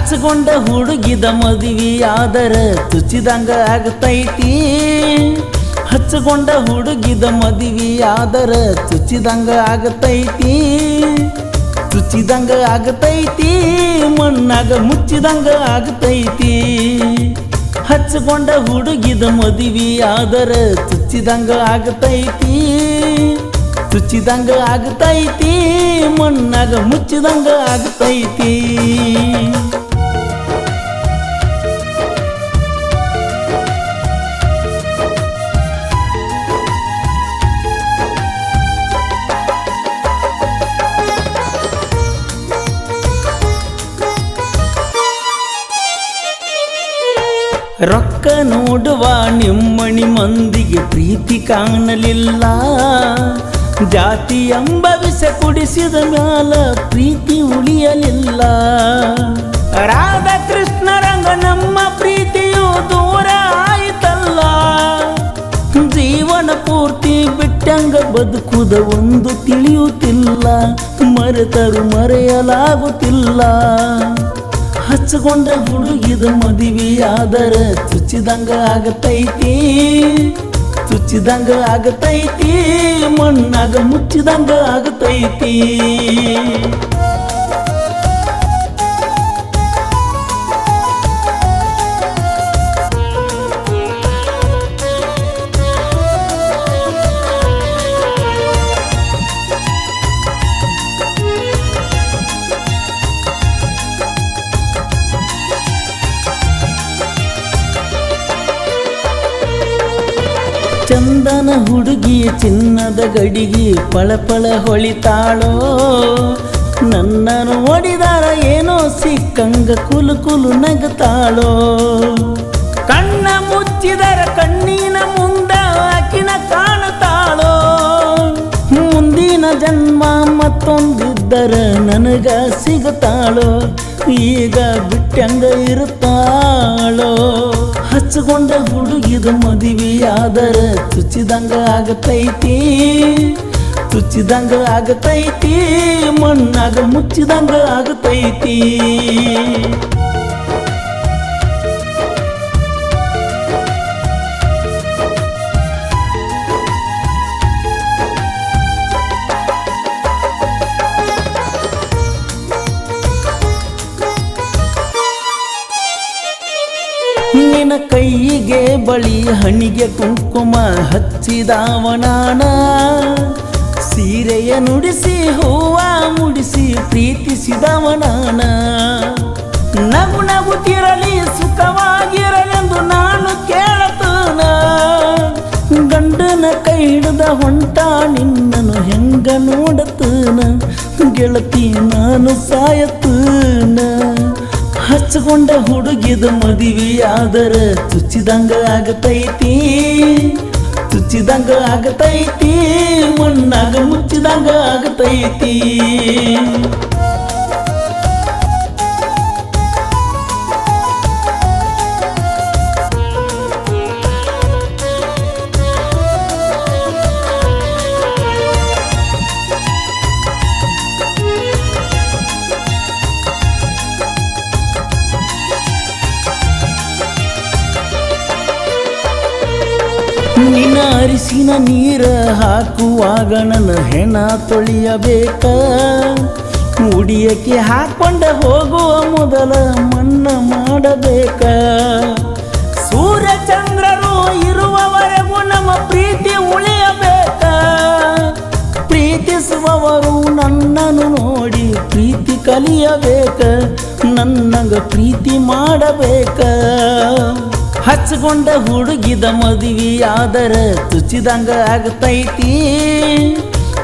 ಹಚ್ಚಗೊಂಡ ಹುಡುಗಿದ ಮದುವೆಯಾದರ ಚುಚ್ಚಿದಂಗ ಆಗತೈತಿ. ಹಚ್ಚಗೊಂಡ ಹುಡುಗಿದ ಮದುವೆಯಾದರ ಚುಚ್ಚಿದಂಗ ಆಗತೈತಿ. ಚುಚ್ಚಿದಂಗ ಆಗತೈತಿ, ಮಣ್ಣಾಗ ಮುಚ್ಚಿದಂಗ ಆಗತೈತಿ. ಹಚ್ಚಗೊಂಡ ಹುಡುಗಿದ ಮದುವೆಯಾದರ ಚುಚ್ಚಿದಂಗ ಆಗತೈತಿ. ಚುಚ್ಚಿದಂಗ ಆಗತೈತಿ, ಮಣ್ಣಾಗ ಮುಚ್ಚಿದಂಗ ಆಗತೈತಿ. ರೊಕ್ಕ ನೋಡುವ ನಿಮ್ಮಣಿ ಮಂದಿಗೆ ಪ್ರೀತಿ ಕಾಣಲಿಲ್ಲ. ಜಾತಿ ಎಂಬ ವಿಷ ಕುಡಿಸಿದ ಮ್ಯಾಲ ಪ್ರೀತಿ ಉಳಿಯಲಿಲ್ಲ. ರಾಧಾಕೃಷ್ಣ ರಂಗ ನಮ್ಮ ಪ್ರೀತಿಯು ದೂರ ಆಯಿತಲ್ಲ. ಜೀವನ ಪೂರ್ತಿ ಬಿಟ್ಟಂಗ ಬದುಕುದ ಒಂದು ತಿಳಿಯುತ್ತಿಲ್ಲ. ಮರೆತರು ಮರೆಯಲಾಗುತ್ತಿಲ್ಲ. ಹಚ್ಚಗೊಂಡ ಹುಡುಗಿದ ಮದುವೆಯಾದರ ಚುಚ್ಚಿದಂಗ ಆಗತೈತಿ. ಚುಚ್ಚಿದಂಗ ಆಗತೈತಿ, ಮಣ್ಣಾಗ ಮುಚ್ಚಿದಂಗ ಆಗತೈತಿ. ಚಂದನ ಹುಡುಗಿ ಚಿನ್ನದ ಗಡಿಗೆ ಪಳಪಳ ಹೊಳಿತಾಳೋ. ನನ್ನ ನೋಡಿದಾರ ಏನೋ ಸಿಕ್ಕಂಗ ಕುಲು ಕುಲು ನಗತಾಳೋ. ಕಣ್ಣ ಮುಚ್ಚಿದರ ಕಣ್ಣಿನ ಮುಂದ ಆಕಿನ ಕಾಣತಾಳೋ. ಮುಂದಿನ ಜನ್ಮ ಮತ್ತೊಂದಿದ್ದರ ನನಗ ಸಿಗುತ್ತಾಳೋ. ಈಗ ಬಿಟ್ಟಂಗ ಇರುತ್ತಾಳೋ. ಹಚ್ಚಗೊಂಡ ಹುಡುಗಿದ ಮದುವೆಯಾದರ ಚುಚ್ಚಿದಂಗ ಆಗತೈತಿ. ಚುಚ್ಚಿದಂಗ ಆಗತೈತಿ, ಮಣ್ಣಾಗ ಮುಚ್ಚಿದಂಗ ಆಗತೈತಿ. ನಿನ್ನ ಕೈಗೆ ಬಳಿ ಹಣಿಗೆ ಕುಂಕುಮ ಹಚ್ಚಿದವನಾನ. ಸೀರೆಯ ನುಡಿಸಿ ಹೂವ ಮುಡಿಸಿ ಪ್ರೀತಿಸಿದವನಾನ. ನಗು ನಗುತ್ತಿರಲಿ ಸುಖವಾಗಿರಲೆಂದು ನಾನು ಕೇಳತನ. ಗಂಡನ ಕೈ ಹಿಡಿದ ಹೊಂಟ ನಿನ್ನನು ಹೆಂಗ ನೋಡತನ. ಗೆಳತಿ ನಾನು ಸಾಯತನ. ಹಚ್ಚಗೊಂಡ ಹುಡುಗಿದ ಮದುವೆಯಾದರ ಚುಚ್ಚಿದಂಗ ಆಗತೈತಿ. ಚುಚ್ಚಿದಂಗ ಆಗತೈತಿ, ಮಣ್ಣಾಗ ಮುಚ್ಚಿದಂಗ ಆಗತೈತಿ. ನಿನ್ನ ಅರಿಸಿನ ನೀರ ಹಾಕುವಾಗ ನನ್ನ ಹೆಣ ತೊಳೆಯಬೇಕ. ಮುಡಿಯಕ್ಕೆ ಹಾಕೊಂಡ ಹೋಗುವ ಮೊದಲ ಮಣ್ಣ ಮಾಡಬೇಕ. ಸೂರ್ಯ ಚಂದ್ರರು ಇರುವವರೆಗೂ ನಮ್ಮ ಪ್ರೀತಿ ಉಳಿಯಬೇಕ. ಪ್ರೀತಿಸುವವರು ನನ್ನನ್ನು ನೋಡಿ ಪ್ರೀತಿ ಕಲಿಯಬೇಕ. ನನ್ನಂಗ ಪ್ರೀತಿ ಮಾಡಬೇಕ. ಹಚ್ಚಗೊಂಡ ಹುಡುಗಿದ ಮದುವೆಯಾದರ ಚುಚ್ಚಿದಂಗ ಆಗತೈತಿ.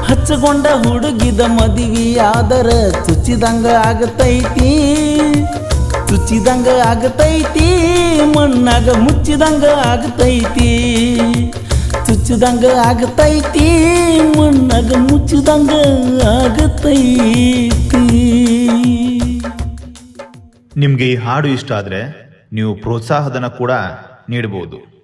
ಹಚ್ಚಗೊಂಡ ಹುಡುಗಿದ ಮದುವೆಯಾದರ ಚುಚ್ಚಿದಂಗ ಆಗತೈತಿ. ಚುಚ್ಚಿದಂಗ ಆಗತೈತಿ, ಮಣ್ಣಾಗ ಮುಚ್ಚಿದಂಗ ಆಗತೈತಿ. ಚುಚ್ಚಿದಂಗ ಆಗತೈತಿ, ಮಣ್ಣಾಗ ಮುಚ್ಚಿದಂಗ ಆಗತೈತಿ. ನಿಮಗೆ ಈ ಹಾಡು ಇಷ್ಟ ಆದರೆ ನೀವು ಪ್ರೋತ್ಸಾಹಧನ ಕೂಡ ನೀಡಬಹುದು.